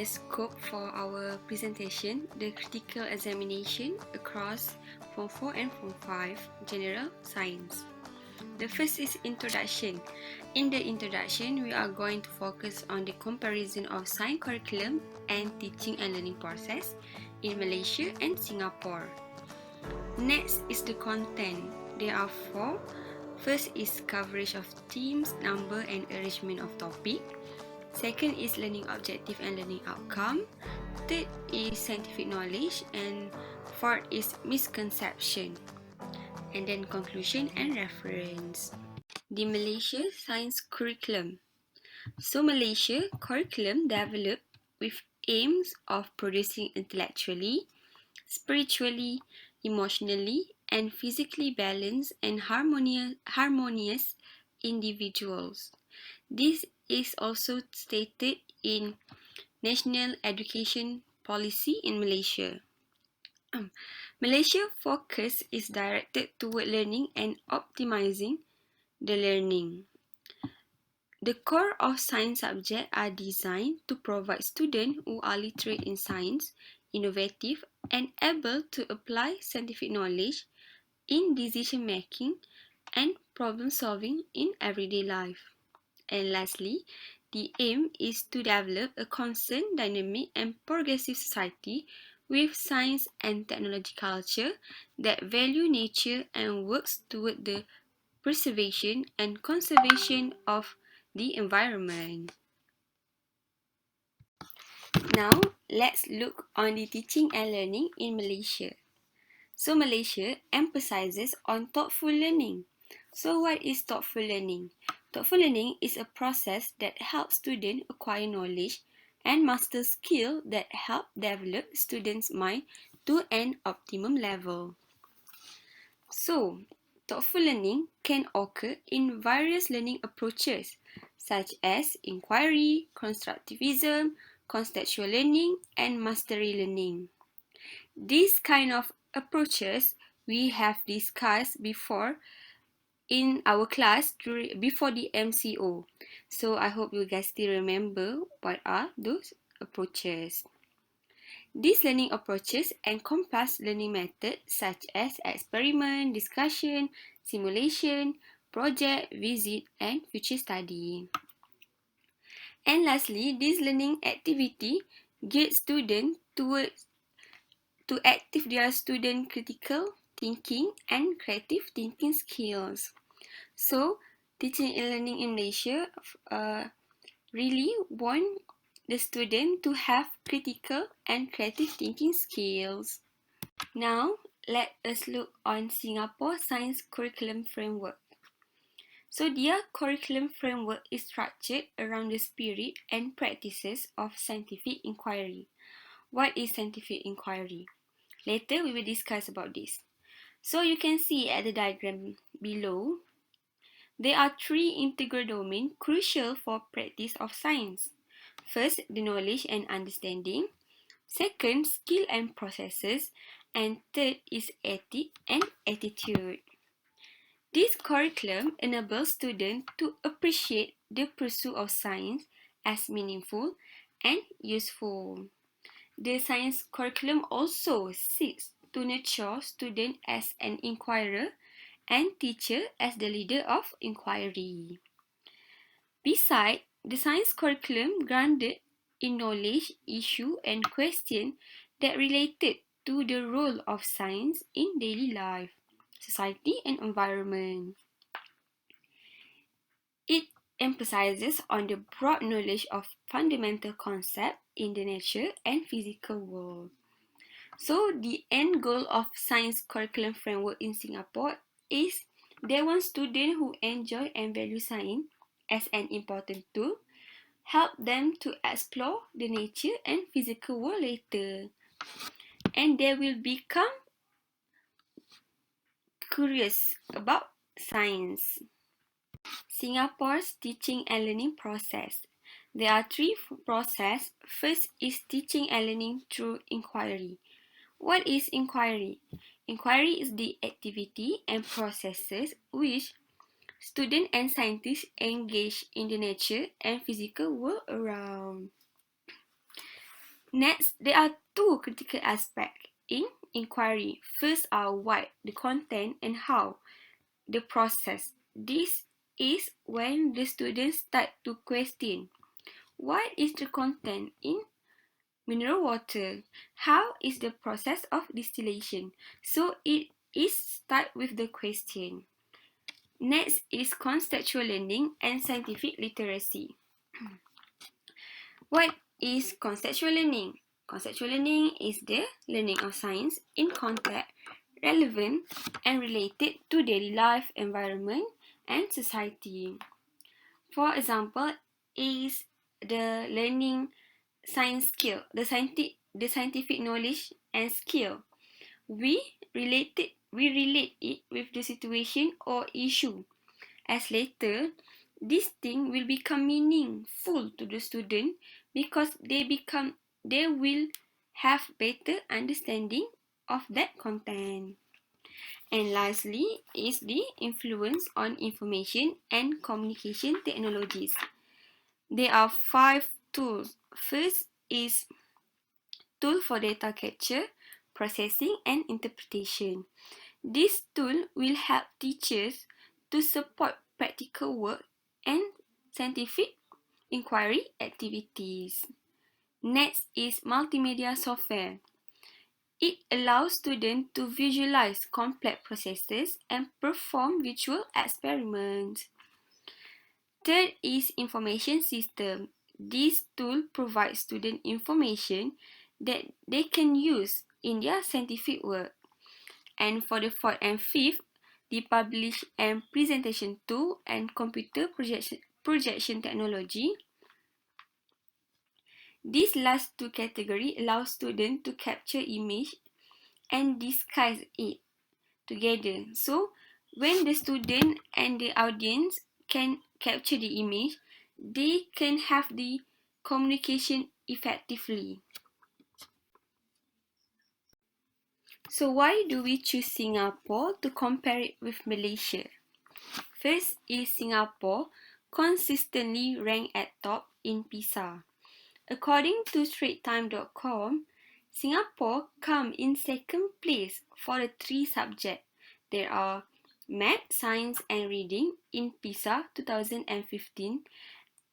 the scope for our presentation, the critical examination across Form 4 and Form 5 General Science. The first is introduction. In the introduction, we are going to focus on the comparison of science curriculum and teaching and learning process in Malaysia and Singapore. Next is the content. There are four. First is coverage of themes, number and arrangement of topic. Second is learning objective and learning outcome. Third is scientific knowledge, and fourth is misconception. And then conclusion and reference. The Malaysia Science Curriculum. So Malaysia curriculum developed with aims of producing intellectually, spiritually, emotionally, and physically balanced and harmonious individuals. This is also stated in National Education Policy in Malaysia. Malaysia focus is directed toward learning and optimizing the learning. The core of science subjects are designed to provide students who are literate in science, innovative, and able to apply scientific knowledge in decision making and problem solving in everyday life. And lastly, the aim is to develop a concerned, dynamic, and progressive society with science and technology culture that value nature and works toward the preservation and conservation of the environment. Now, let's look on the teaching and learning in Malaysia. So, Malaysia emphasizes on thoughtful learning. So, what is thoughtful learning? Thoughtful learning is a process that helps students acquire knowledge and master skills that help develop students' mind to an optimum level. So, thoughtful learning can occur in various learning approaches such as inquiry, constructivism, contextual learning, and mastery learning. These kind of approaches we have discussed before in our class before the MCO. So I hope you guys still remember what are those approaches. These learning approaches encompass learning methods such as experiment, discussion, simulation, project, visit, and future study. And lastly, this learning activity guides students to active their student critical thinking and creative thinking skills. So, teaching and learning in Malaysia really want the student to have critical and creative thinking skills. Now, let us look on Singapore Science Curriculum Framework. So, their curriculum framework is structured around the spirit and practices of scientific inquiry. What is scientific inquiry? Later, we will discuss about this. So, you can see at the diagram below, there are three integral domains crucial for practice of science. First, the knowledge and understanding. Second, skill and processes. And third is ethic and attitude. This curriculum enables students to appreciate the pursuit of science as meaningful and useful. The science curriculum also seeks to nurture students as an inquirer and teacher as the leader of inquiry. Besides, the science curriculum grounded in knowledge, issue, and question that related to the role of science in daily life, society, and environment. It emphasizes on the broad knowledge of fundamental concepts in the nature and physical world. So, the end goal of science curriculum framework in Singapore is they want students who enjoy and value science as an important tool, help them to explore the nature and physical world later. And they will become curious about science. Singapore's teaching and learning process. There are three processes. First is teaching and learning through inquiry. What is inquiry? Inquiry is the activity and processes which students and scientists engage in the nature and physical world around. Next, there are two critical aspects in inquiry. First are what, the content, and how, the process. This is when the students start to question what is the content in mineral water, how is the process of distillation. So it is start with the question. Next is conceptual learning and scientific literacy. What is conceptual learning? Conceptual learning is the learning of science in context, relevant and related to daily life, environment, and society. For example, is the learning science skill, the scientific knowledge and skill. We relate it with the situation or issue. As later, this thing will become meaningful to the student because they will have better understanding of that content. And lastly is the influence on information and communication technologies. There are 5 tools. First is tool for data capture, processing and interpretation. This tool will help teachers to support practical work and scientific inquiry activities. Next is multimedia software. It allows students to visualize complex processes and perform virtual experiments. Third is information system. This tool provides students information that they can use in their scientific work. And for the fourth and fifth, the publish and presentation tool and computer projection technology. These last two categories allow students to capture image and disguise it together. So when the student and the audience can capture the image, they can have the communication effectively. So why do we choose Singapore to compare it with Malaysia? First is Singapore consistently ranked at top in PISA. According to StraightTime.com, Singapore come in second place for the 3 subjects. There are Math, Science and Reading in PISA 2015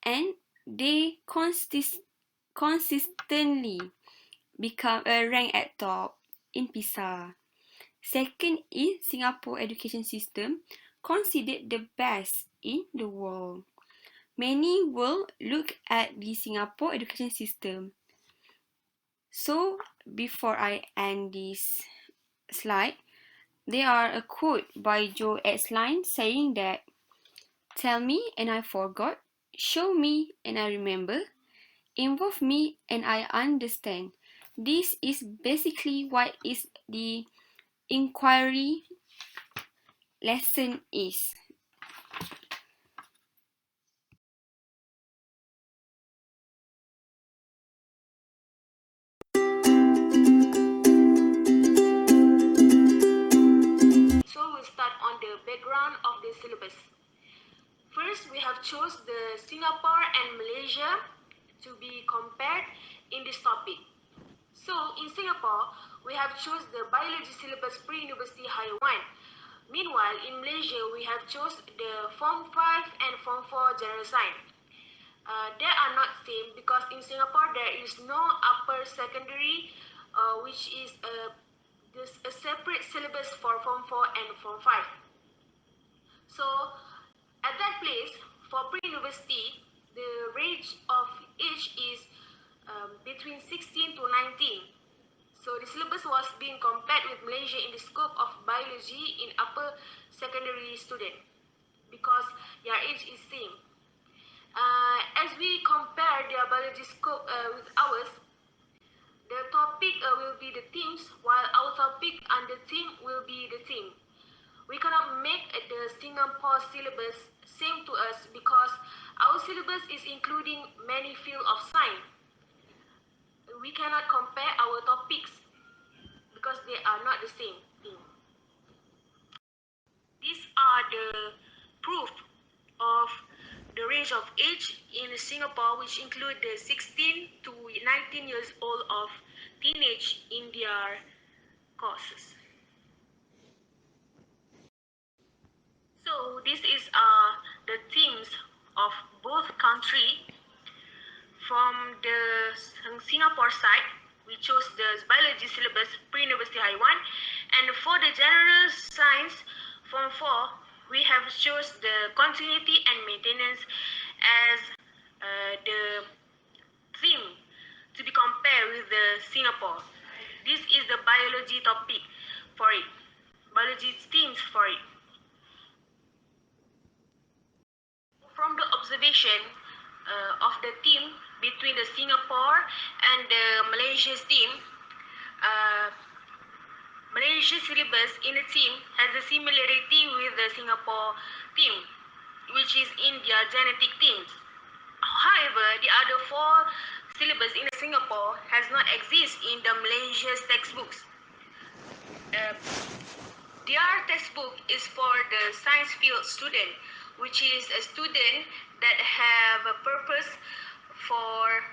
and they consistently become ranked at top in PISA. Second is Singapore education system considered the best in the world. Many will look at the Singapore education system. So before I end this slide, there are a quote by Joe Line saying that tell me and I forgot, show me and I remember, involve me and I understand. This is basically what is the inquiry lesson is. So we'll start on the background of the syllabus. First, we have chose the Singapore and Malaysia to be compared in this topic. So in Singapore, we have chose the biology syllabus pre-university higher 1. Meanwhile, in Malaysia, we have chose the Form 5 and Form 4 general science. They are not same because in Singapore there is no upper secondary, which is a separate syllabus for Form 4 and Form 5. So at that place, for pre-university, the range of age is between 16 to 19. So the syllabus was being compared with Malaysia in the scope of biology in upper secondary student because their age is same. As we compare their biology scope with ours, the topic will be the themes, while our topic and the theme will be the theme. We cannot make the Singapore syllabus same to us because our syllabus is including many fields of science. We cannot compare our topics because they are not the same thing. These are the proof of the range of age in Singapore, which include the 16 to 19 years old of teenage in their courses. So this is the themes of both country. From the Singapore side, we chose the biology syllabus pre-university high 1, and for the general science form 4, we have chose the continuity and maintenance as the theme to be compared with the Singapore. This is the biology topic for it, biology themes for it. From the observation of the team between the Singapore and the Malaysia's team, Malaysia's syllabus in the team has a similarity with the Singapore team, which is in their genetic teams. However, the other four syllabus in Singapore has not exist in the Malaysia's textbooks. Their textbook is for the science field student, which is a student that have a purpose for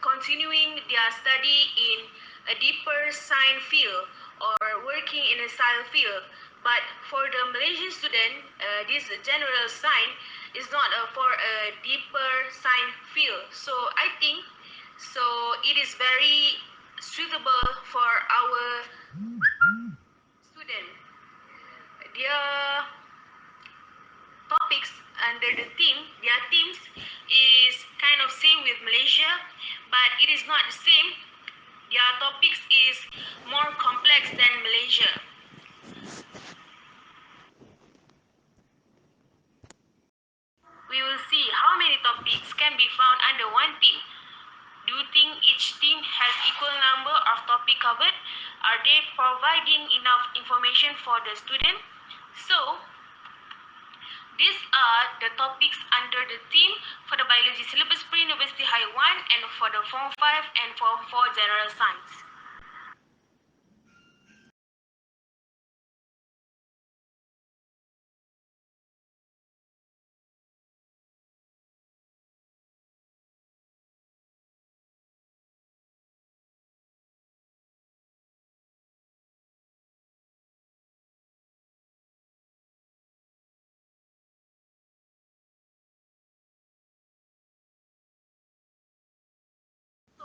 continuing their study in a deeper science field or working in a science field. But for the Malaysian student, this general science is not for a deeper science field. So I think it is very suitable for our student. Their topics under the theme, their themes is kind of same with Malaysia, but it is not the same. Their topics is more complex than Malaysia. We will see how many topics can be found under one theme. Do you think each team has equal number of topic covered? Are they providing enough information for the student? So, these are the topics under the theme for the biology syllabus pre-university high 1 and for the form 5 and form 4 general science.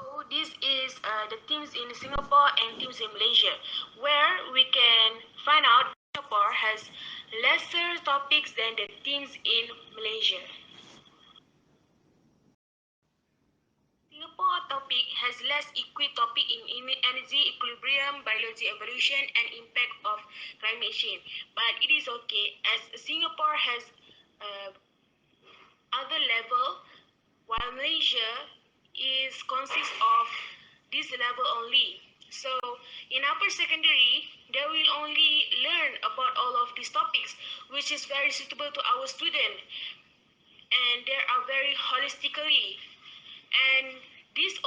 So this is the teams in Singapore and teams in Malaysia, where we can find out Singapore has lesser topics than the teams in Malaysia. Singapore topic has less equipped topic in energy equilibrium, biology evolution, and impact of climate change. But it is okay as Singapore has other level, while Malaysia is consists of this level only. So in upper secondary, they will only learn about all of these topics, which is very suitable to our student, and they are very holistically. And this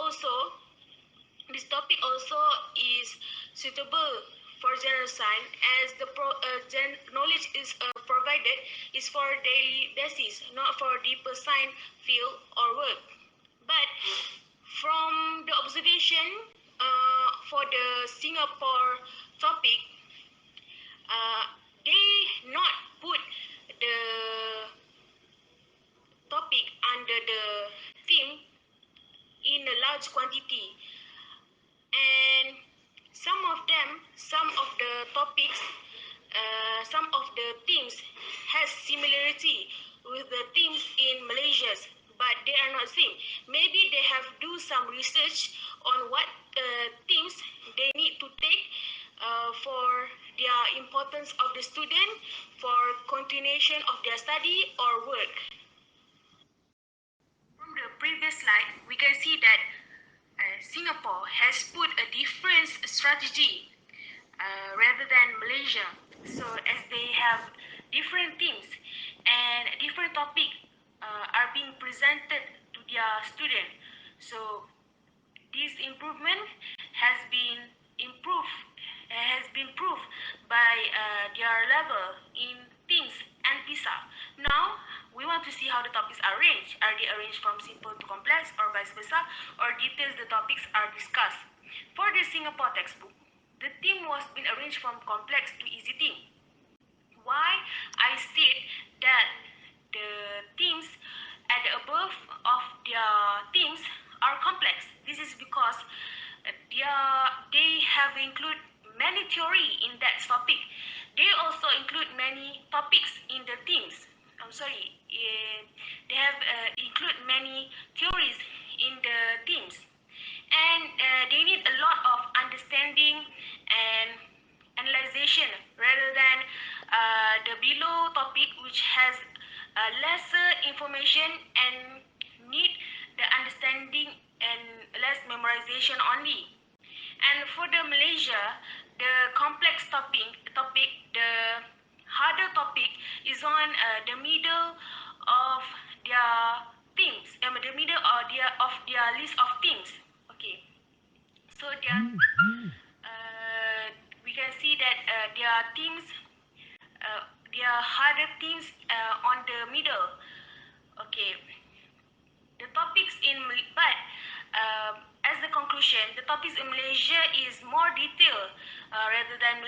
topic also is suitable for general science, as the knowledge is provided is for daily basis, not for deeper science field or work. But from the observation for the Singapore topic, they not put the topic under the theme in a large quantity, and some of the topics, some of the themes has similarity with the themes in Malaysia, but they are not same. Maybe they have do some research on what themes they need to take for their importance of the student for continuation of their study or work. From the previous slide, we can see that Singapore has put a different strategy rather than Malaysia. So as they have different themes and different topic are being presented to their student. So this improvement has been proved by their level in themes and PISA. Now we want want to see how the topics are arranged. Are they arranged from simple to complex or vice versa, or details the topics are discussed? For the Singapore textbook, the theme was been arranged from complex to easy theme. Why I state that the themes at the above of their themes are complex. This is because they have include many theory in that topic. They also include many topics in the themes. They have include many theories in the themes, and they need a lot of understanding and analyzation rather than the below topic, which has lesser information and need the understanding and less memorization only. And for the Malaysia, the complex topic, the harder topic is on the middle of their themes, the middle of their list of themes. Okay, so we can see that their themes, their harder themes on the middle. Okay, the topics in but as the conclusion, the topics in Malaysia is more detailed rather than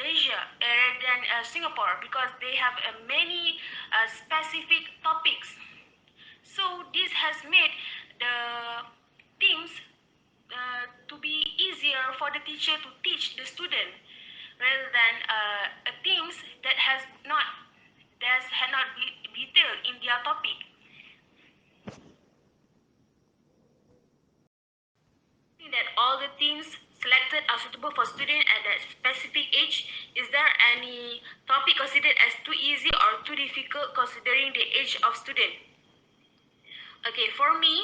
Singapore, because they have many specific topics. So this has made the themes to be easier for the teacher to teach the student rather than themes that had not be detailed in their topic. That all the themes selected are suitable for students at that specific age. Is there any topic considered as too easy or too difficult considering the age of student? Okay, for me,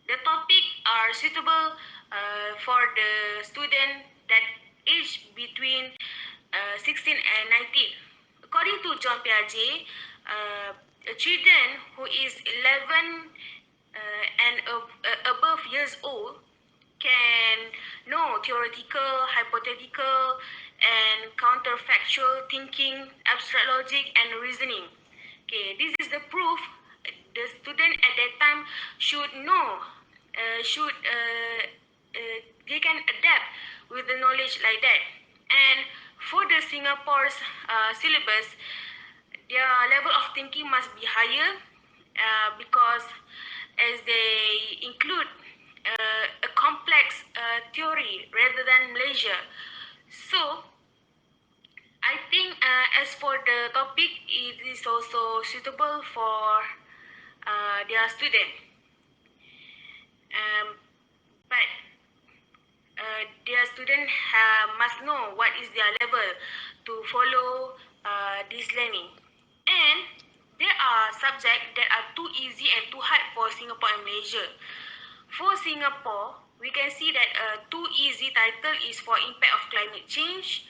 the topic are suitable for the student that age between 16 and 19. According to John Piaget, a children who is 11 and above years old can know theoretical, hypothetical, and counterfactual thinking, abstract logic, and reasoning. Okay, this is the proof the student at that time should know, they can adapt with the knowledge like that. And for the Singapore's syllabus, their level of thinking must be higher because as they include a complex theory rather than Malaysia. So I think as for the topic, it is also suitable for their student. But their student must know what is their level to follow this learning. And there are subjects that are too easy and too hard for Singapore and Malaysia. For Singapore, we can see that too easy title is for impact of climate change,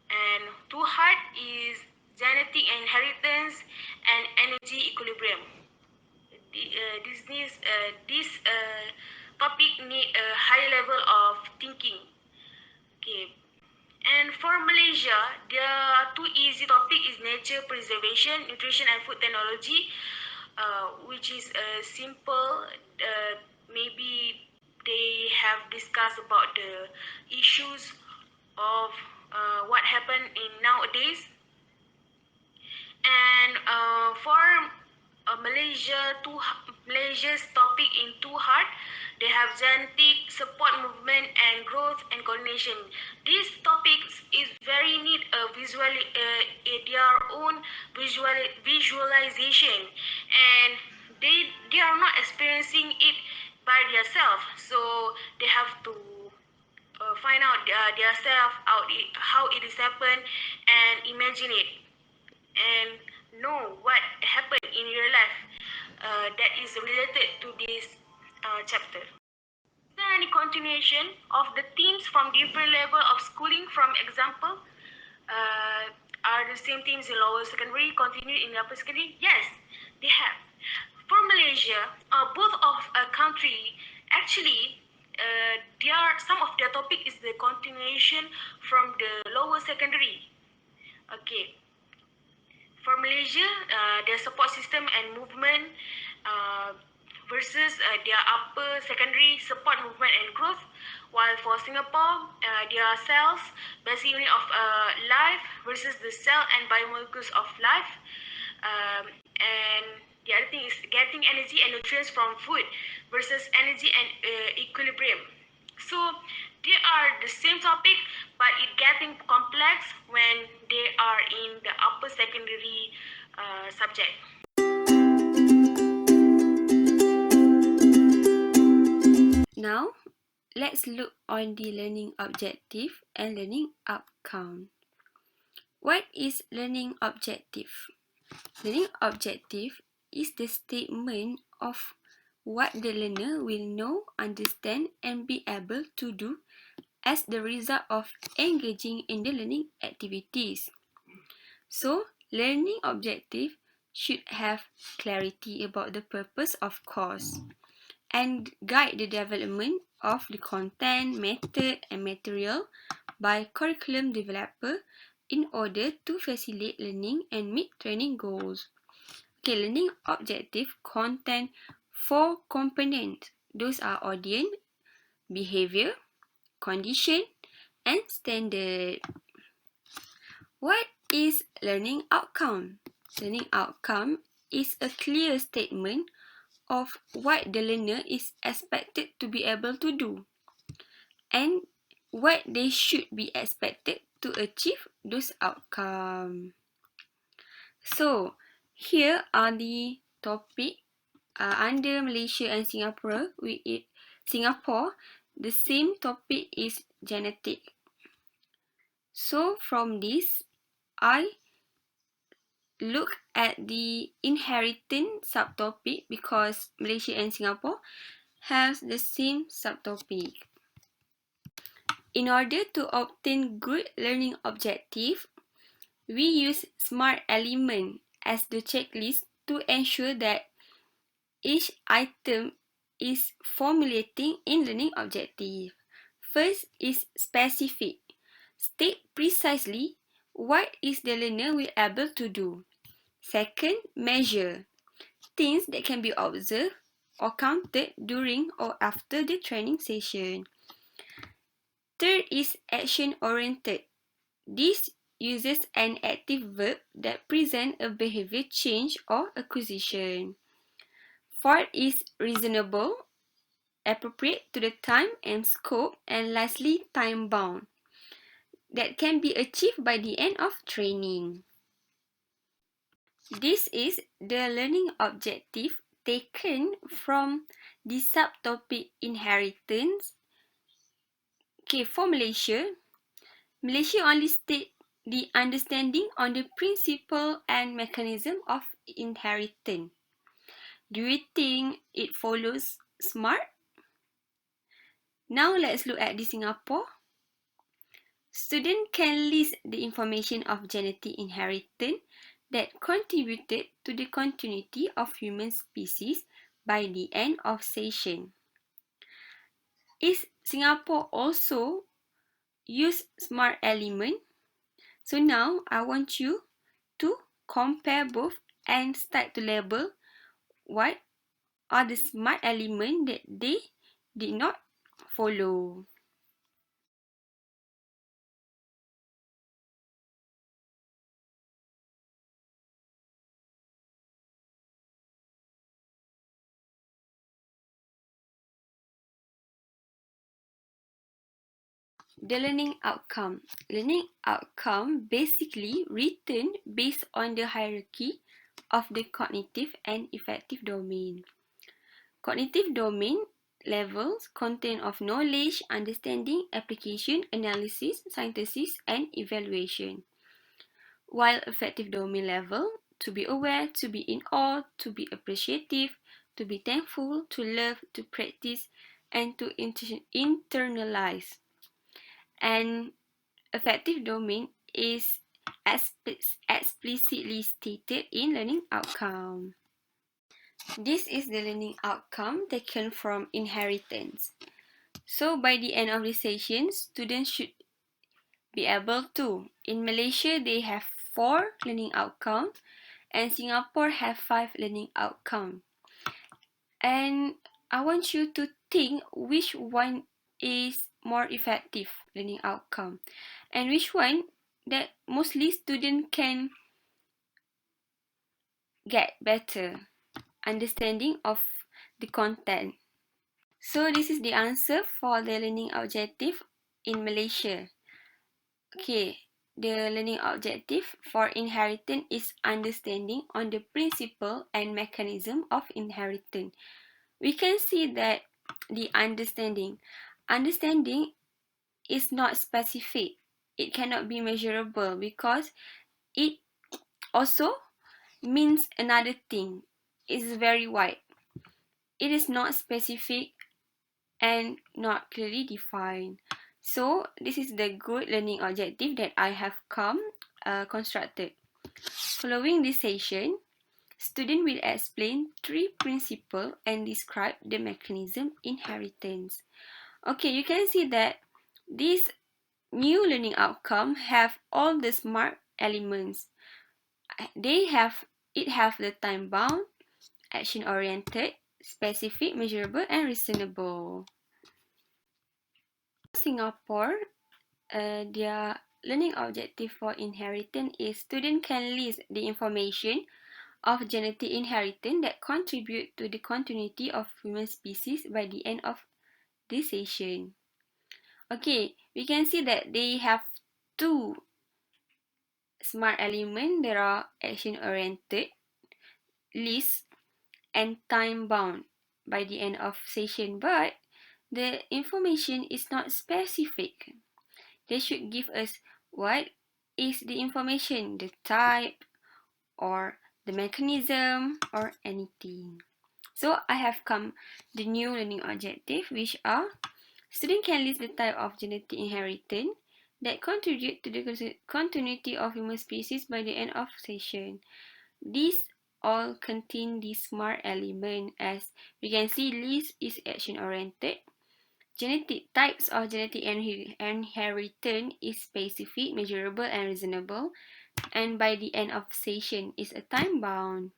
and too hard is genetic inheritance and energy equilibrium. This topic need a high level of thinking. Okay. And for Malaysia, their two easy topic is nature preservation, nutrition and food technology, which is simple. Maybe they have discussed about the issues of what happened in nowadays. And for Malaysia's topic in too hard, they have genetic support movement and growth and coordination. These topics is very need a their own visualization, and they are not experiencing it by themselves, so they have to find out themselves how it is happen and imagine it and know what happened in real life that is related to this chapter. Is there any continuation of the themes from different level of schooling? From example, are the same themes in lower secondary continued in upper secondary? Yes, they have. For Malaysia, both of country actually some of their topic is the continuation from the lower secondary. Okay. For Malaysia, their support system and movement versus their upper secondary support, movement and growth. While for Singapore, their cells, basic unit of life versus the cell and biomolecules of life. And the other thing is getting energy and nutrients from food versus energy and equilibrium. So they are the same topic, but it getting complex when they are in the upper secondary subject. Now, let's look on the learning objective and learning outcome. What is learning objective? Learning objective is the statement of what the learner will know, understand, and be able to do as the result of engaging in the learning activities. So, learning objective should have clarity about the purpose of course and guide the development of the content, method, and material by curriculum developer in order to facilitate learning and meet training goals. Okay, learning objective contain 4 components. Those are audience, behavior, condition, and standard. What is learning outcome? Learning outcome is a clear statement of what the learner is expected to be able to do and what they should be expected to achieve those outcomes. So, here are the topic under Malaysia and Singapore. Singapore, the same topic is genetic. So, from this, I look at the inheritance subtopic because Malaysia and Singapore has the same subtopic. In order to obtain good learning objective, we use SMART element as the checklist to ensure that each item is formulating in learning objective. First is specific. State precisely what is the learner will able to do. Second, measure. Things that can be observed or counted during or after the training session. Third is action-oriented. This uses an active verb that presents a behavior change or acquisition. Fourth is reasonable, appropriate to the time and scope, and lastly, time-bound, that can be achieved by the end of training. This is the learning objective taken from the subtopic inheritance. Okay, for Malaysia, Malaysia only state the understanding on the principle and mechanism of inheritance. Do you think it follows SMART? Now let's look at the Singapore. Students can list the information of genetic inheritance that contributed to the continuity of human species by the end of session. Is Singapore also use SMART element? So now I want you to compare both and start to label what are the SMART elements that they did not follow. The learning outcome. Learning outcome basically written based on the hierarchy of the cognitive and affective domain. Cognitive domain levels content of knowledge, understanding, application, analysis, synthesis, and evaluation. While affective domain level, to be aware, to be in awe, to be appreciative, to be thankful, to love, to practice, and to internalize. And affective domain is explicitly stated in learning outcome. This is the learning outcome taken from inheritance. So by the end of the session, students should be able to. In Malaysia, they have 4 learning outcomes. and Singapore have 5 learning outcomes. And I want you to think which one is more effective learning outcome and which one that mostly students can get better understanding of the content. So this is the answer for the learning objective in Malaysia. Okay, the learning objective for inheritance is understanding on the principle and mechanism of inheritance. We can see that the understanding is not specific. It cannot be measurable because it also means another thing. It's very wide. It is not specific and not clearly defined. So this is the good learning objective that I have constructed. Following this session, student will explain 3 principles and describe the mechanism inheritance. Okay, you can see that this new learning outcome have all the SMART elements. It have the time bound, action oriented, specific, measurable, and reasonable. Singapore, their learning objective for inheritance is student can list the information of genetic inheritance that contribute to the continuity of human species by the end of this session. Okay, we can see that they have 2 SMART elements. There are action oriented, list, and time bound by the end of session, but the information is not specific. They should give us what is the information, the type or the mechanism or anything. So I have come the new learning objective, which are student can list the type of genetic inheritance that contribute to the continuity of human species by the end of session. These all contain the SMART element. As we can see, list is action oriented. Genetic types of genetic inheritance is specific, measurable, and reasonable. And by the end of session is a time bound.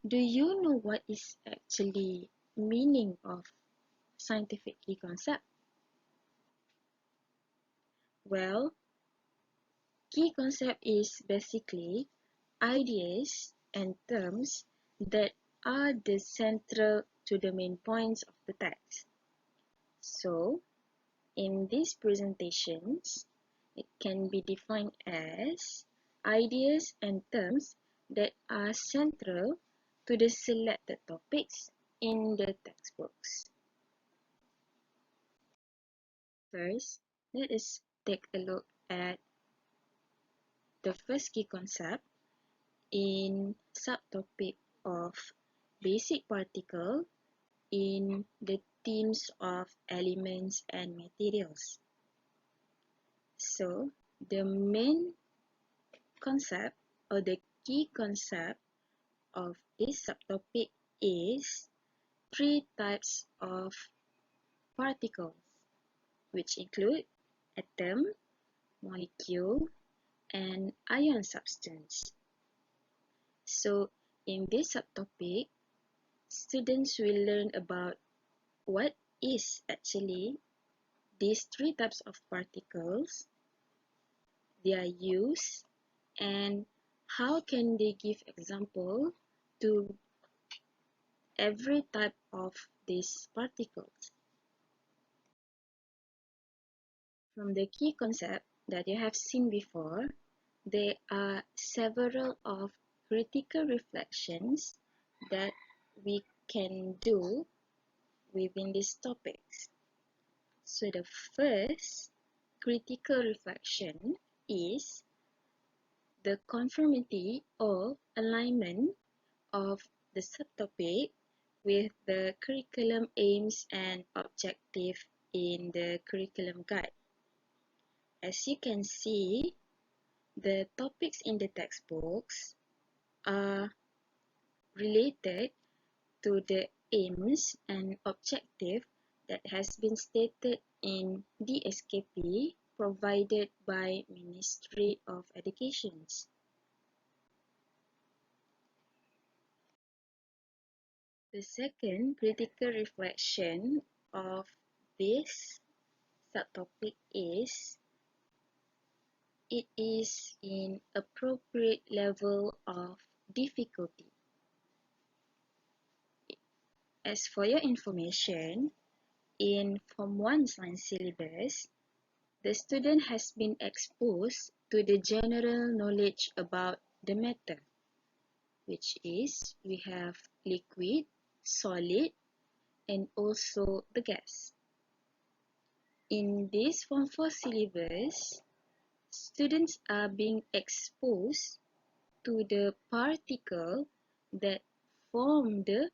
Do you know what is actually meaning of scientific key concept? Well, key concept is basically ideas and terms that are the central to the main points of the text. So, in these presentations, it can be defined as ideas and terms that are central to the selected topics in the textbooks. First, let us take a look at the first key concept in subtopic of basic particle in the themes of elements and materials. So, the main concept or the key concept of this subtopic is 3 types of particles, which include atom, molecule, and ion substance. So, in this subtopic, students will learn about what is actually these 3 types of particles, their use, and how can they give example to every type of these particles. From the key concept that you have seen before, there are several of critical reflections that we can do within these topics. So the first critical reflection is the conformity or alignment of the subtopic with the curriculum aims and objective in the curriculum guide. As you can see, the topics in the textbooks are related to the aims and objective that has been stated in the SKP provided by Ministry of Education. The second critical reflection of this subtopic is it is in appropriate level of difficulty. As for your information, in Form 1 Science Syllabus, the student has been exposed to the general knowledge about the matter, which is we have liquid, solid, and also the gas. In this Form 4 syllabus, students are being exposed to the particle that form the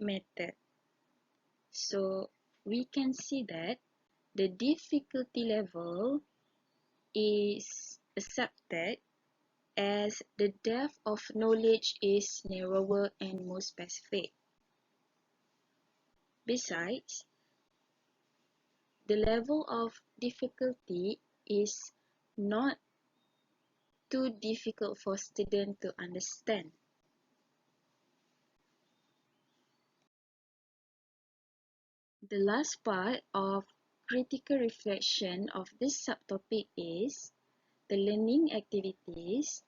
matter. So we can see that the difficulty level is accepted as the depth of knowledge is narrower and more specific. Besides, the level of difficulty is not too difficult for students to understand. The last part of critical reflection of this subtopic is the learning activities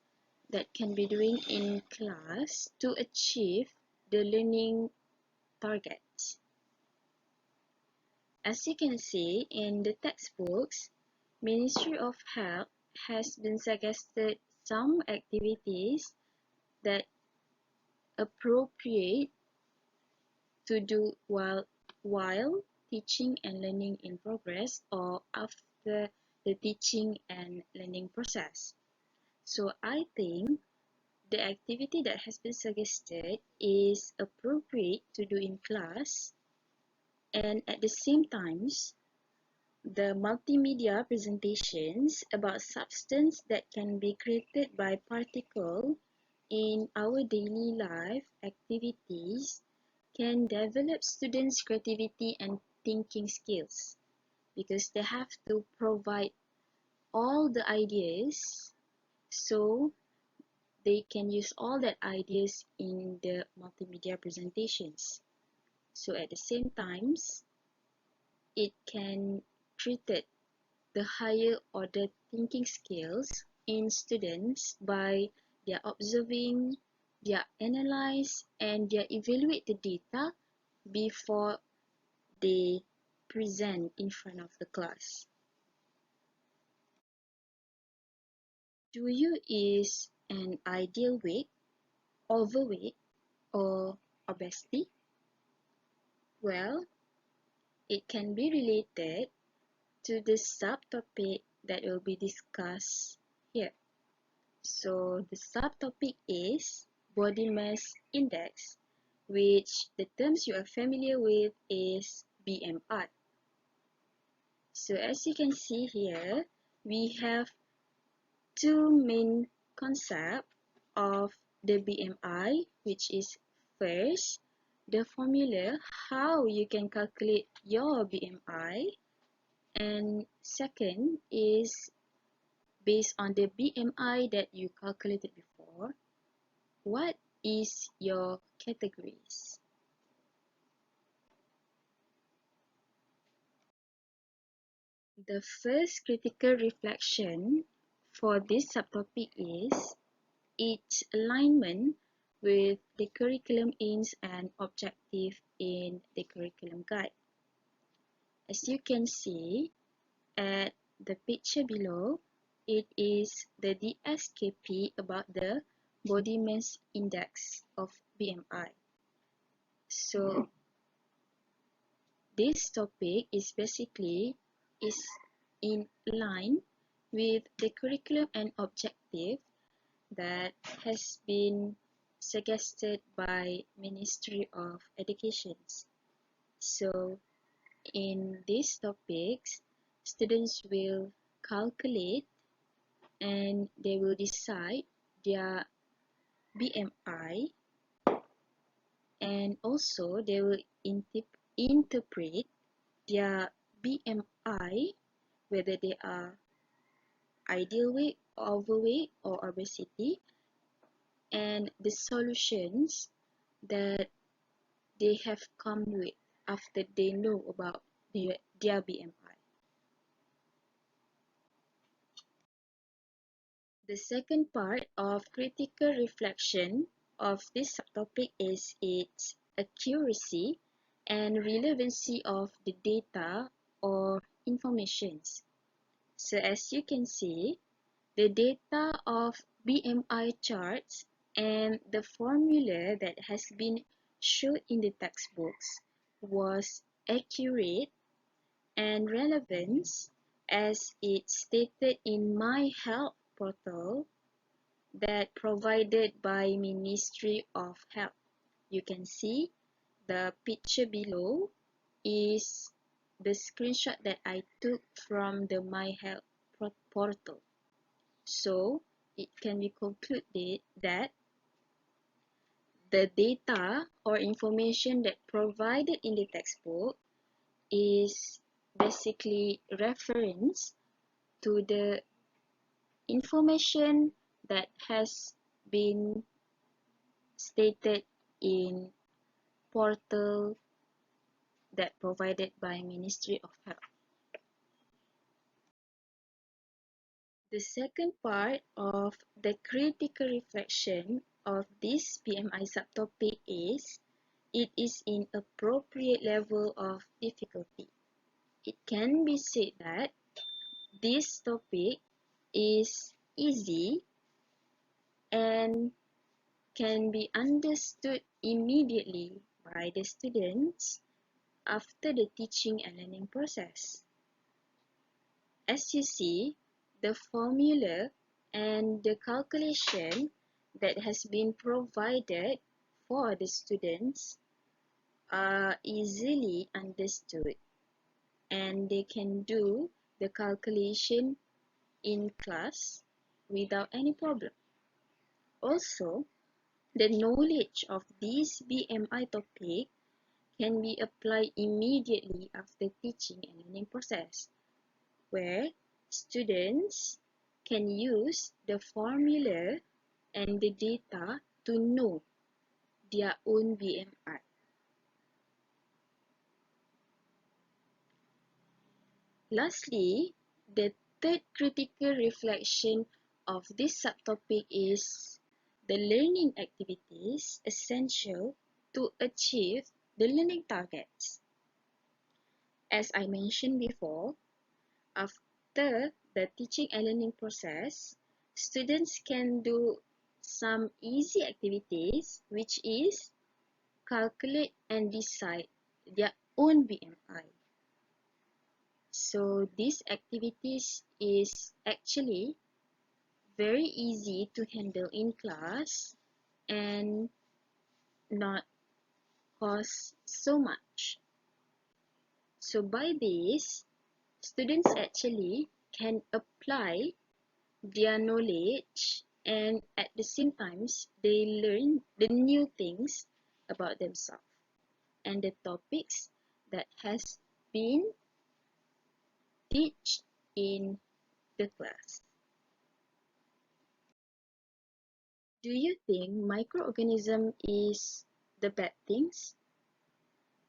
that can be doing in class to achieve the learning targets. As you can see in the textbooks, Ministry of Health has been suggested some activities that appropriate to do while teaching and learning in progress or after the teaching and learning process. So I think the activity that has been suggested is appropriate to do in class, and at the same time, the multimedia presentations about substance that can be created by particle in our daily life activities can develop students' creativity and thinking skills because they have to provide all the ideas so they can use all that ideas in the multimedia presentations. So at the same times, it can treat the higher order thinking skills in students by their observing, their analyze, and their evaluate the data before they present in front of the class. Do you is an ideal weight, overweight, or obesity? Well, it can be related to the subtopic that will be discussed here. So the subtopic is body mass index, which the terms you are familiar with is BMI. So as you can see here, we have two main concepts of the BMI, which is first, the formula how you can calculate your BMI, and second is based on the BMI that you calculated before, what is your categories? The first critical reflection for this subtopic is its alignment with the curriculum aims and objective in the curriculum guide. As you can see at the picture below, it is the DSKP about the body mass index of BMI. So this topic is basically in line with the curriculum and objective that has been suggested by Ministry of Education. So in these topics, students will calculate and they will decide their BMI, and also they will interpret their BMI, whether they are ideal weight, overweight, or obesity, and the solutions that they have come with after they know about their BMI. The second part of critical reflection of this subtopic is its accuracy and relevancy of the data or informations. So as you can see, the data of BMI charts and the formula that has been shown in the textbooks was accurate and relevant as it's stated in My Health portal that provided by Ministry of Health. You can see the picture below is the screenshot that I took from the My Health portal. So it can be concluded that the data or information that provided in the textbook is basically reference to the information that has been stated in portal that provided by Ministry of Health. The second part of the critical reflection of this BMI subtopic is it is in appropriate level of difficulty. It can be said that this topic is easy and can be understood immediately by the students after the teaching and learning process. As you see, the formula and the calculation that has been provided for the students are easily understood and they can do the calculation in class without any problem. Also, the knowledge of this BMI topic can be applied immediately after teaching and learning process, where students can use the formula and the data to know their own BMI. Lastly, the third critical reflection of this subtopic is the learning activities essential to achieve the learning targets. As I mentioned before, after the teaching and learning process, students can do some easy activities, which is calculate and decide their own BMI. So these activities is actually very easy to handle in class and not cost so much. So by this, students actually can apply their knowledge and at the same time they learn the new things about themselves and the topics that has been taught in the class. Do you think microorganism is the bad things?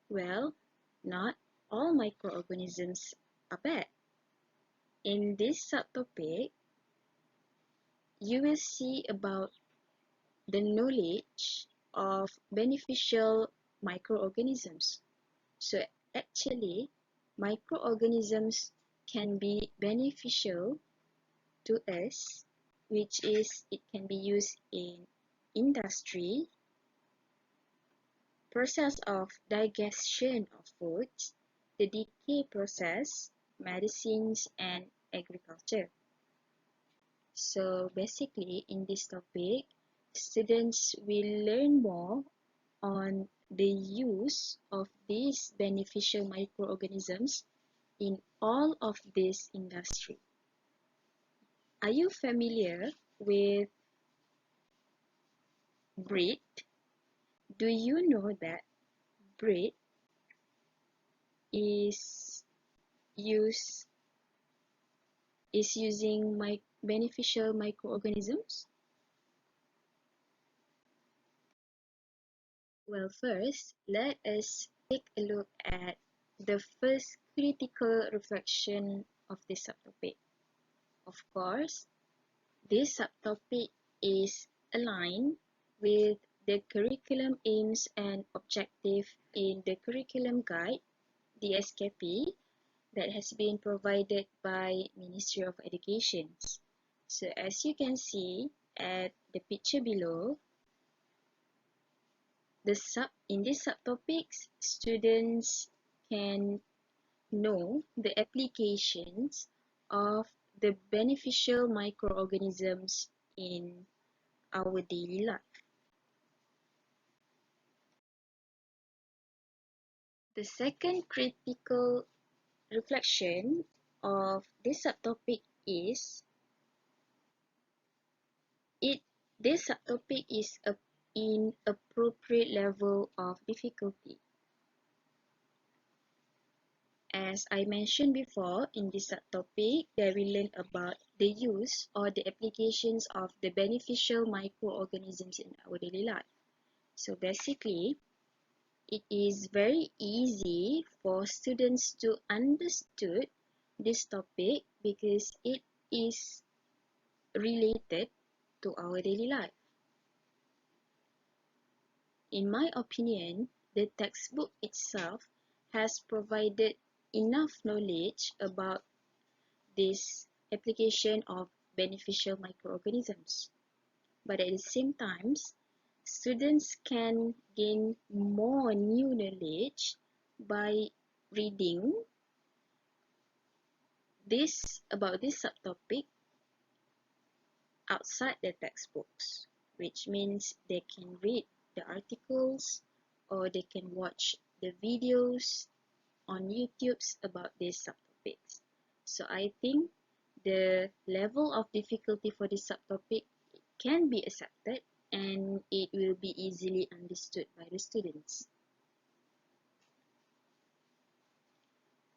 Well, not all microorganisms are bad. In this subtopic, you will see about the knowledge of beneficial microorganisms. So actually, microorganisms can be beneficial to us, which is it can be used in industry, process of digestion of foods, the decay process, medicines, and agriculture. So basically, in this topic, students will learn more on the use of these beneficial microorganisms in all of this industry. Are you familiar with bread? Do you know that bread is using beneficial microorganisms? Well, first, let us take a look at the first critical reflection of this subtopic. Of course, this subtopic is aligned with the curriculum aims and objective in the curriculum guide, the SKP, that has been provided by Ministry of Education. So as you can see at the picture below, in these subtopics, students can know the applications of the beneficial microorganisms in our daily life. The second critical reflection of this subtopic is this subtopic is in appropriate level of difficulty. As I mentioned before, in this subtopic, we learn about the use or the applications of the beneficial microorganisms in our daily life. So basically, it is very easy for students to understand this topic because it is related to our daily life. In my opinion, the textbook itself has provided enough knowledge about this application of beneficial microorganisms. But at the same time, students can gain more new knowledge by reading about this subtopic outside the textbooks, which means they can read the articles or they can watch the videos on YouTube about these subtopics. So I think the level of difficulty for this subtopic can be accepted and it will be easily understood by the students.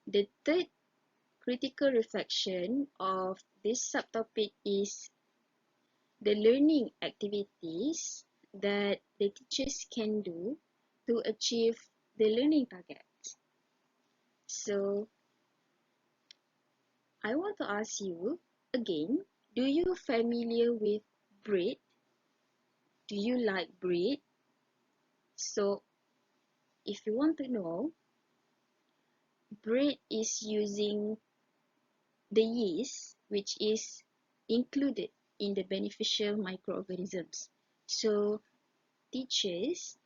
The third critical reflection of this subtopic is the learning activities that the teachers can do to achieve the learning targets. So, I want to ask you again, do you familiar with bread? Do you like bread? So, if you want to know, bread is using the yeast which is included in the beneficial microorganisms. So, teachers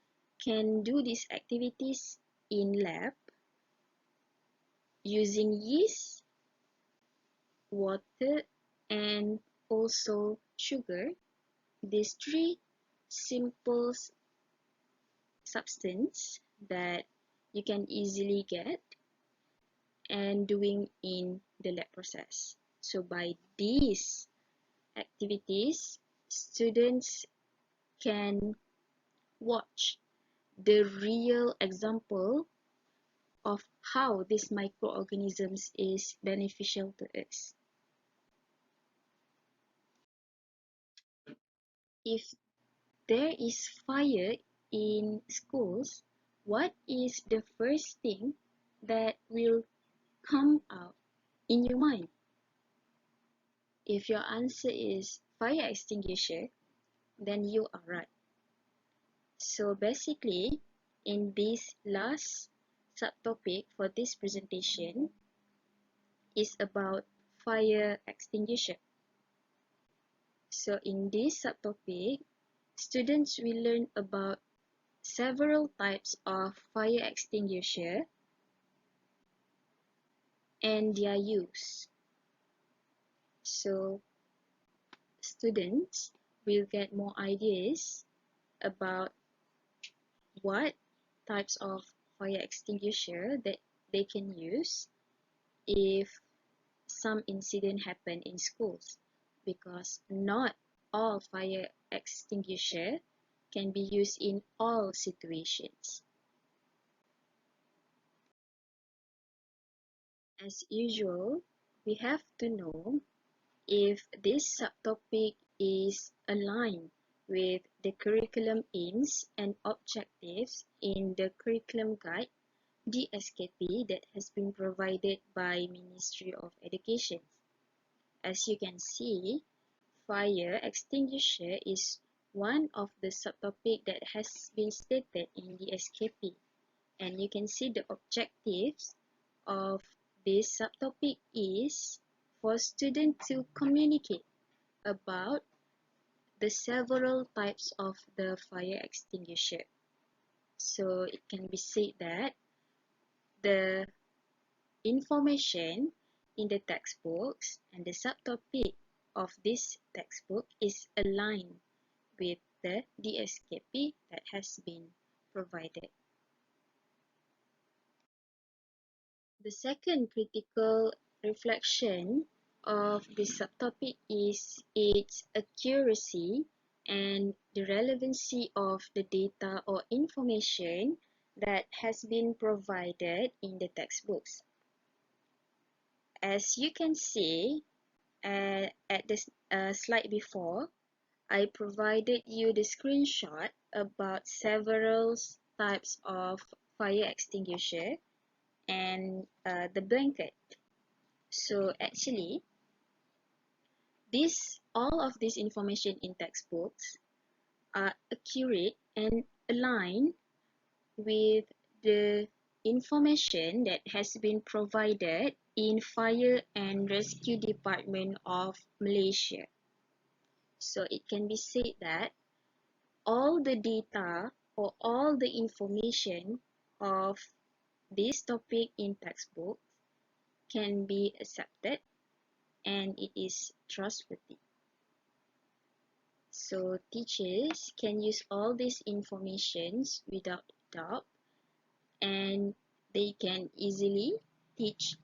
can do these activities in lab using yeast, water, and also sugar. These three simple substances that you can easily get and doing in the lab process. So by these activities, students can watch the real example of how this microorganisms is beneficial to us. If there is fire in schools, what is the first thing that will come out in your mind? If your answer is fire extinguisher, then you are right. So basically, in this last subtopic for this presentation is about fire extinguisher. So in this subtopic, students will learn about several types of fire extinguisher and their use. So students will get more ideas about what types of fire extinguisher that they can use if some incident happen in schools, because not all fire extinguisher can be used in all situations. As usual, we have to know if this subtopic is aligned with the curriculum aims and objectives in the curriculum guide DSKP that has been provided by Ministry of Education. As you can see, fire extinguisher is one of the subtopic that has been stated in the SKP, and you can see the objectives of this subtopic is for students to communicate about the several types of the fire extinguisher. So it can be said that the information in the textbooks and the subtopic of this textbook is aligned with the DSKP that has been provided. The second critical reflection of this subtopic is its accuracy and the relevancy of the data or information that has been provided in the textbooks. As you can see at the slide before, I provided you the screenshot about several types of fire extinguisher and the blanket. So actually, all of this information in textbooks are accurate and aligned with the information that has been provided in Fire and Rescue Department of Malaysia. So it can be said that all the data or all the information of this topic in textbook can be accepted and it is trustworthy. So teachers can use all these informations without doubt, and they can easily teach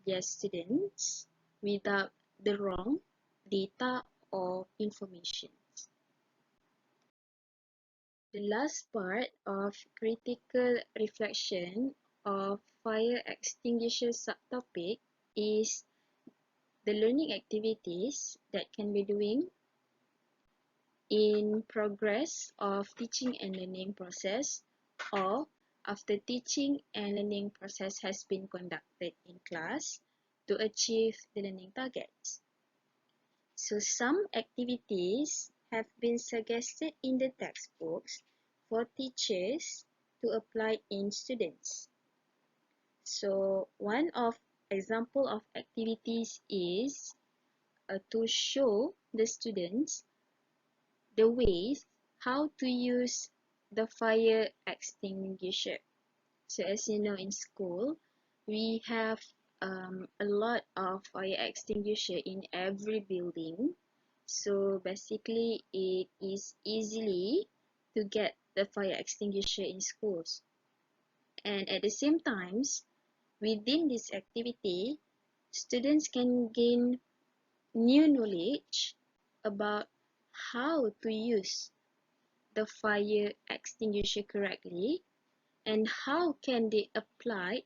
their students without the wrong data or information. The last part of critical reflection of fire extinguisher subtopic is the learning activities that can be doing in progress of teaching and learning process or after teaching and learning process has been conducted in class to achieve the learning targets. So some activities have been suggested in the textbooks for teachers to apply in students. So one of example of activities is to show the students the ways how to use the fire extinguisher. So as you know, in school, we have a lot of fire extinguisher in every building. So basically, it is easily to get the fire extinguisher in schools. And at the same times, within this activity, students can gain new knowledge about how to use the fire extinguisher correctly and how can they apply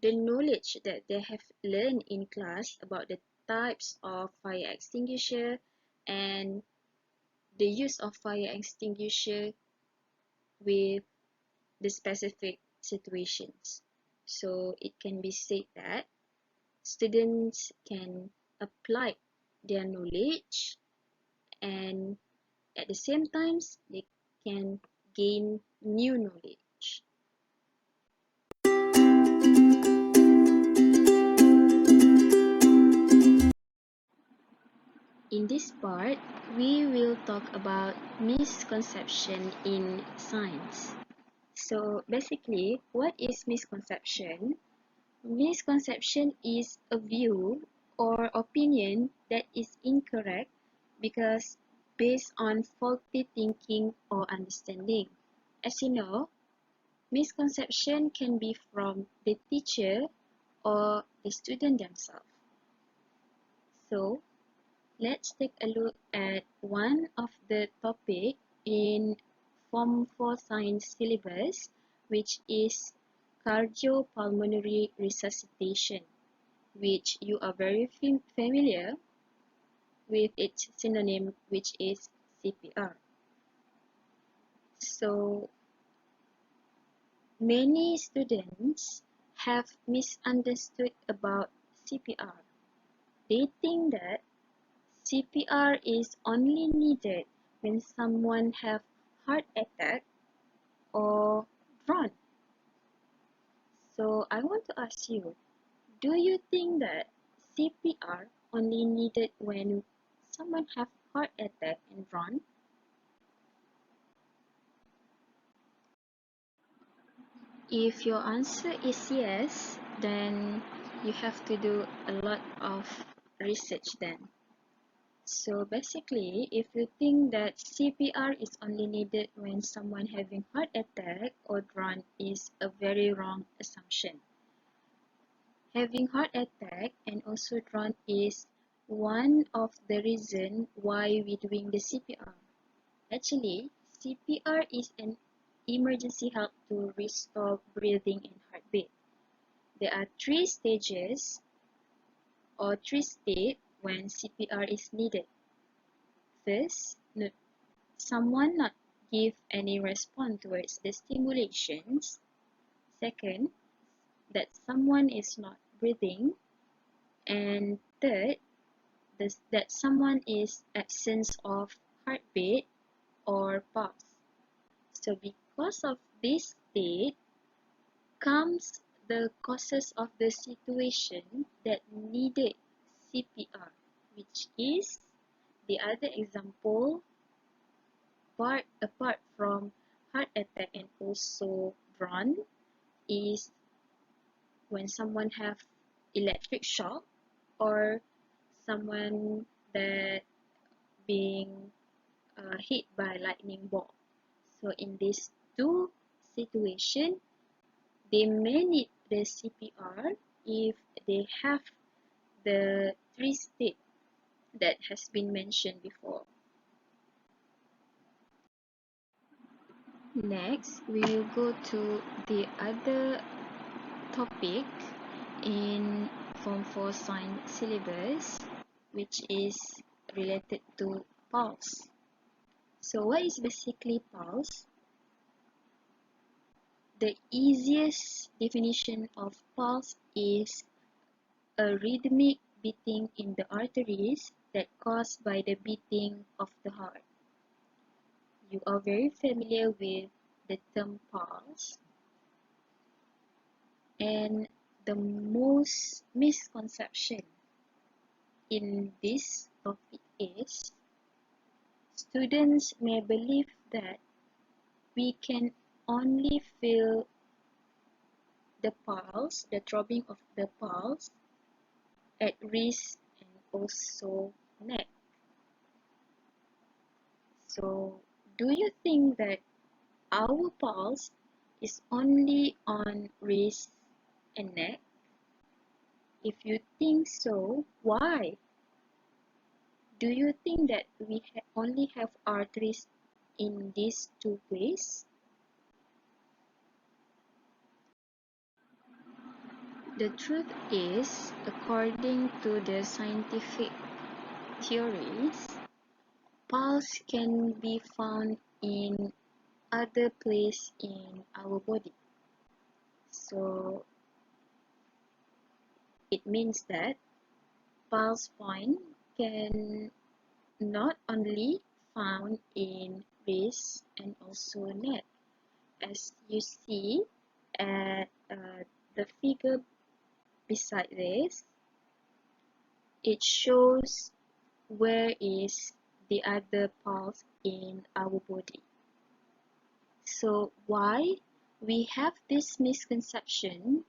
the knowledge that they have learned in class about the types of fire extinguisher and the use of fire extinguisher with the specific situations. So it can be said that students can apply their knowledge and at the same time they can gain new knowledge. In this part, we will talk about misconception in science. So basically, what is misconception? Misconception is a view or opinion that is incorrect because based on faulty thinking or understanding. As you know, misconception can be from the teacher or the student themselves. So let's take a look at one of the topic in Form 4 Science syllabus, which is cardiopulmonary resuscitation, which you are very familiar with its synonym, which is CPR. So many students have misunderstood about CPR. They think that CPR is only needed when someone have heart attack or drown. So I want to ask you, do you think that CPR only needed when someone have heart attack and drown? If your answer is yes, then you have to do a lot of research then. So basically, if you think that CPR is only needed when someone having heart attack or drown is a very wrong assumption. Having heart attack and also drown is one of the reason why we doing the CPR. Actually, CPR is an emergency help to restore breathing and heartbeat. There are three stages or three states when CPR is needed. First, someone not give any response towards the stimulations. Second, that someone is not breathing. And third, that someone is absence of heartbeat or pulse. So because of this state comes the causes of the situation that needed CPR, which is the other example apart from heart attack and also drown is when someone have electric shock or someone that being hit by lightning bolt. So in these two situations, they may need the CPR if they have the three states that has been mentioned before. Next, we will go to the other topic in Form 4 Science syllabus, which is related to pulse. So what is basically pulse? The easiest definition of pulse is a rhythmic beating in the arteries that caused by the beating of the heart. You are very familiar with the term pulse, and the most misconception in this topic is students may believe that we can only feel the pulse, the throbbing of the pulse at wrist and also neck. So, do you think that our pulse is only on wrist and neck? If you think so, why? Do you think that we only have arteries in these two places? The truth is, according to the scientific theories, pulse can be found in other places in our body. So it means that pulse point can not only found in wrist and also neck. As you see at the figure beside this, it shows where is the other pulse in our body. So why we have this misconception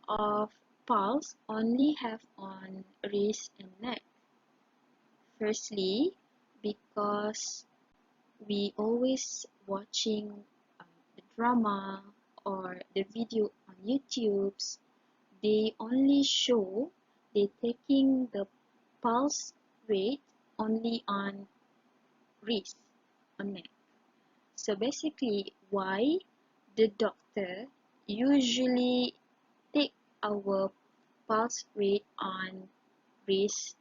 of pulse only have on wrist and neck? Firstly, because we always watching the drama or the video on YouTube's, they only show they taking the pulse rate only on wrist or neck. So basically, why the doctor usually take our pulse rate on wrist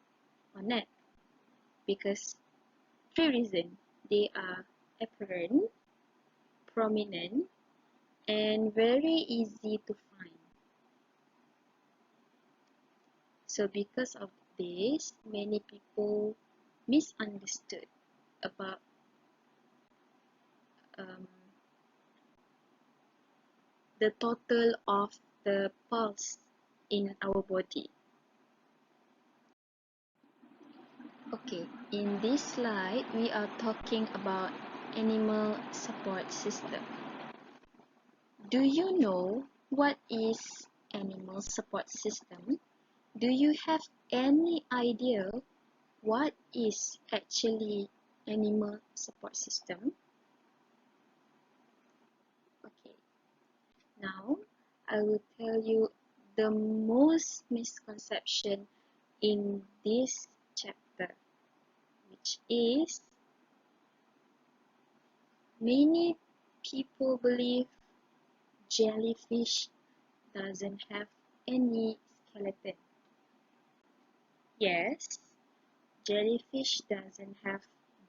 or neck? because three reasons. They are apparent, prominent, and very easy to find. So because of this, many people misunderstood about um, the total of the pulse in our body. Okay, in this slide, we are talking about animal support system. Do you know what is animal support system? Do you have any idea what is actually animal support system? Okay, now I will tell you the most misconception in this chapter, which is many people believe jellyfish doesn't have any skeleton. Yes, jellyfish doesn't have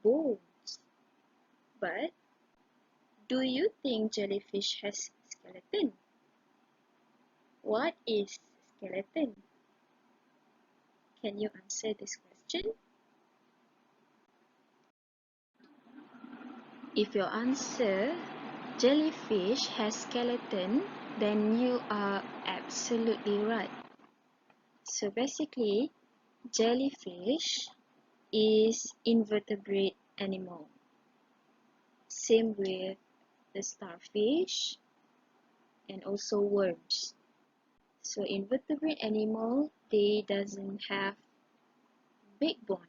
bones, but do you think jellyfish has skeleton? What is skeleton? Can you answer this question? If your answer jellyfish has skeleton, then you are absolutely right. So basically, jellyfish is invertebrate animal. Same with the starfish and also worms. So invertebrate animal, they doesn't have big bone,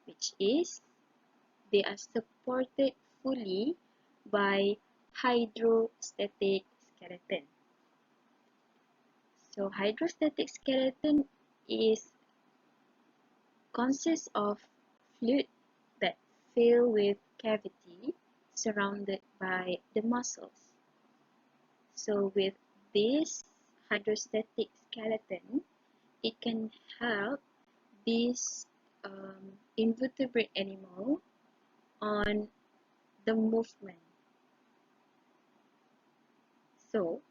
which is they are supported fully by hydrostatic skeleton. So hydrostatic skeleton is consists of fluid that fill with cavity surrounded by the muscles. So with this hydrostatic skeleton, it can help this invertebrate animal on the movement. So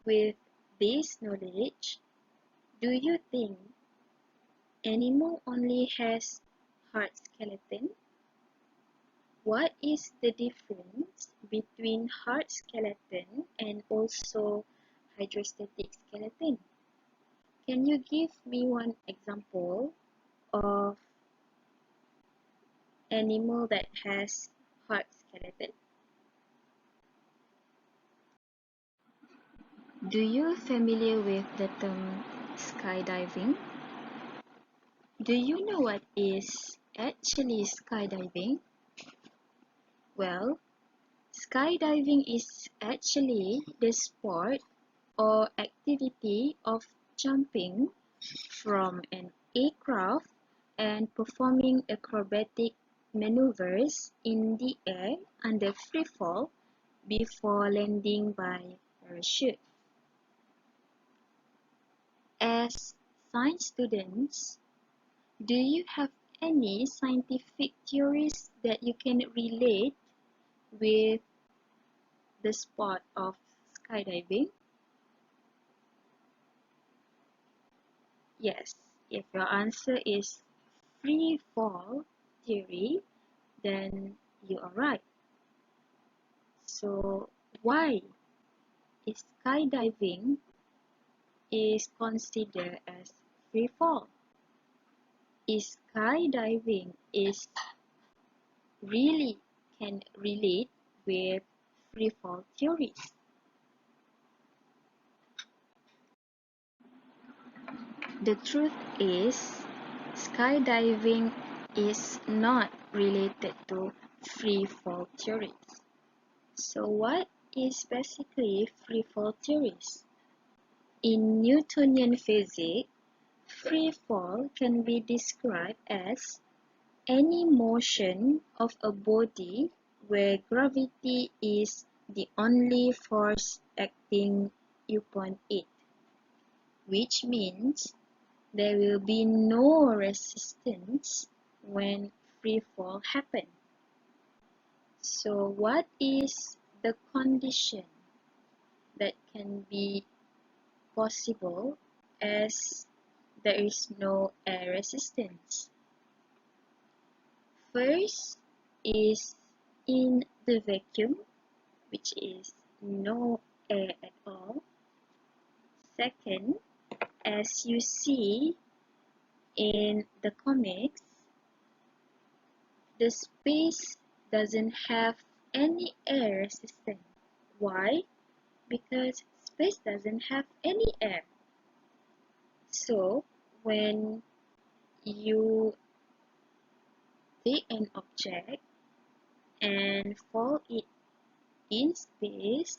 with this knowledge, do you think animal only has hard skeleton? What is the difference between hard skeleton and also hydrostatic skeleton? Can you give me one example of animal that has hard skeleton? Do you familiar with the term skydiving? Do you know what is actually skydiving? Well, skydiving is actually the sport or activity of jumping from an aircraft and performing acrobatic maneuvers in the air under free fall before landing by parachute. As science students, do you have any scientific theories that you can relate with the sport of skydiving? Yes, if your answer is free fall theory, then you are right. So why is skydiving is considered as free fall? Is skydiving is really can relate with free fall theories? The truth is, skydiving is not related to free fall theories. So what is basically free fall theories? In Newtonian physics, free fall can be described as any motion of a body where gravity is the only force acting upon it, which means There will be no resistance when free fall happens. So what is the condition that can be possible as there is no air resistance? First is in the vacuum, which is no air at all. Second, as you see in the comics, the space doesn't have any air resistance. Why? Because space doesn't have any air. So when you take an object and fall it in space,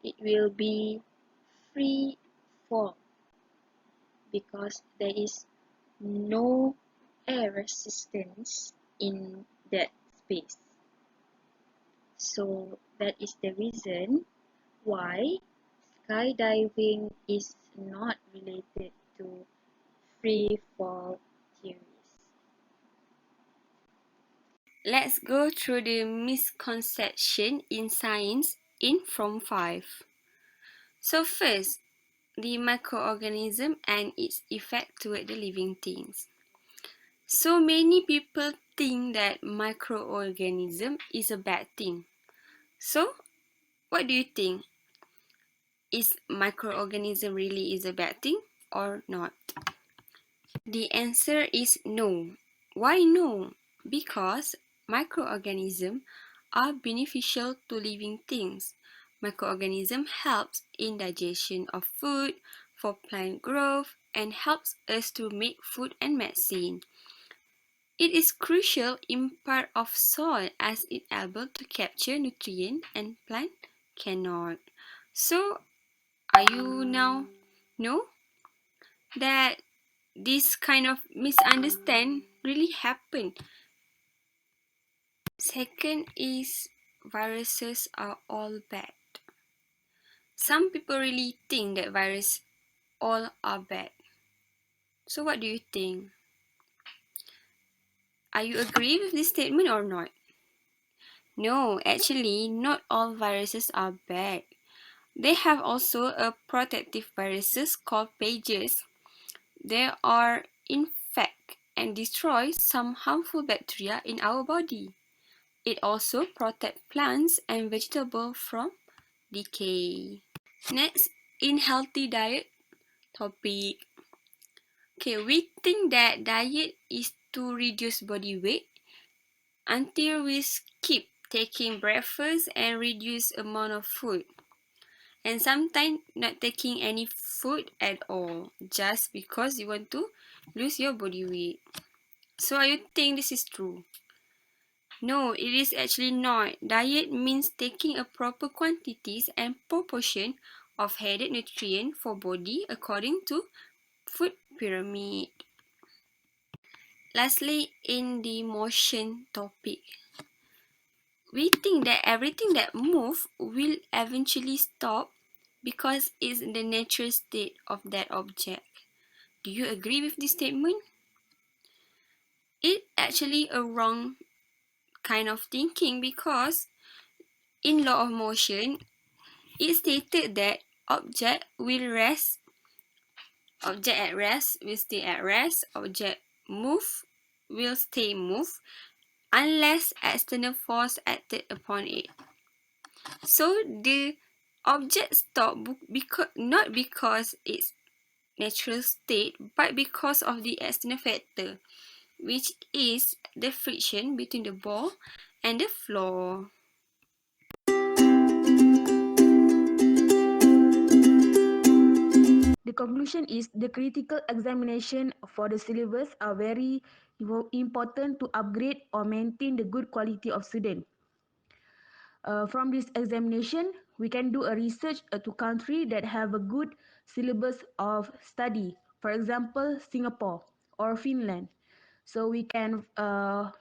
it will be free fall because there is no air resistance in that space. So that is the reason why skydiving is not related to free fall theories. Let's go through the misconception in science in from 5. So first, the microorganism and its effect toward the living things. So many people think that microorganism is a bad thing. So, what do you think? Is microorganism really is a bad thing or not? The answer is no. Why no? Because microorganisms are beneficial to living things. Microorganism helps in digestion of food, for plant growth, and helps us to make food and medicine. It is crucial in part of soil as it able to capture nutrient and plant cannot. So, are you now know that this kind of misunderstand really happen? Second is viruses are all bad. Some people really think that viruses all are bad. So what do you think? Are you agree with this statement or not? No, actually, not all viruses are bad. They have also a protective viruses called pages. They are infect and destroy some harmful bacteria in our body. It also protects plants and vegetables from decay. Next, in healthy diet topic. Okay, we think that diet is to reduce body weight until we skip taking breakfast and reduce amount of food. And sometimes not taking any food at all just because you want to lose your body weight. So are you think this is true? No, it is actually not. Diet means taking a proper quantities and proportion of added nutrient for body according to food pyramid. Lastly, in the motion topic, we think that everything that moves will eventually stop because it's the natural state of that object. Do you agree with this statement? It's actually a wrong kind of thinking because in law of motion, it stated that object at rest will stay at rest, object move will stay move unless external force acted upon it. So the object stop not because its natural state but because of the external factor, which is the friction between the ball and the floor. The conclusion is the critical examination for the syllabus are very important to upgrade or maintain the good quality of student. From this examination, we can do a research to country that have a good syllabus of study. For example, Singapore or Finland. So we can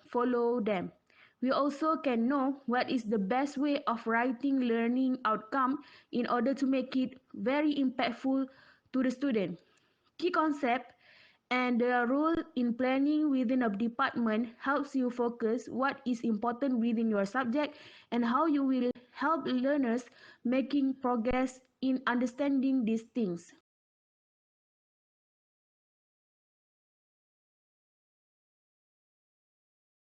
follow them. We also can know what is the best way of writing learning outcome in order to make it very impactful to the student. Key concept And their role in planning within a department helps you focus what is important within your subject and how you will help learners making progress in understanding these things.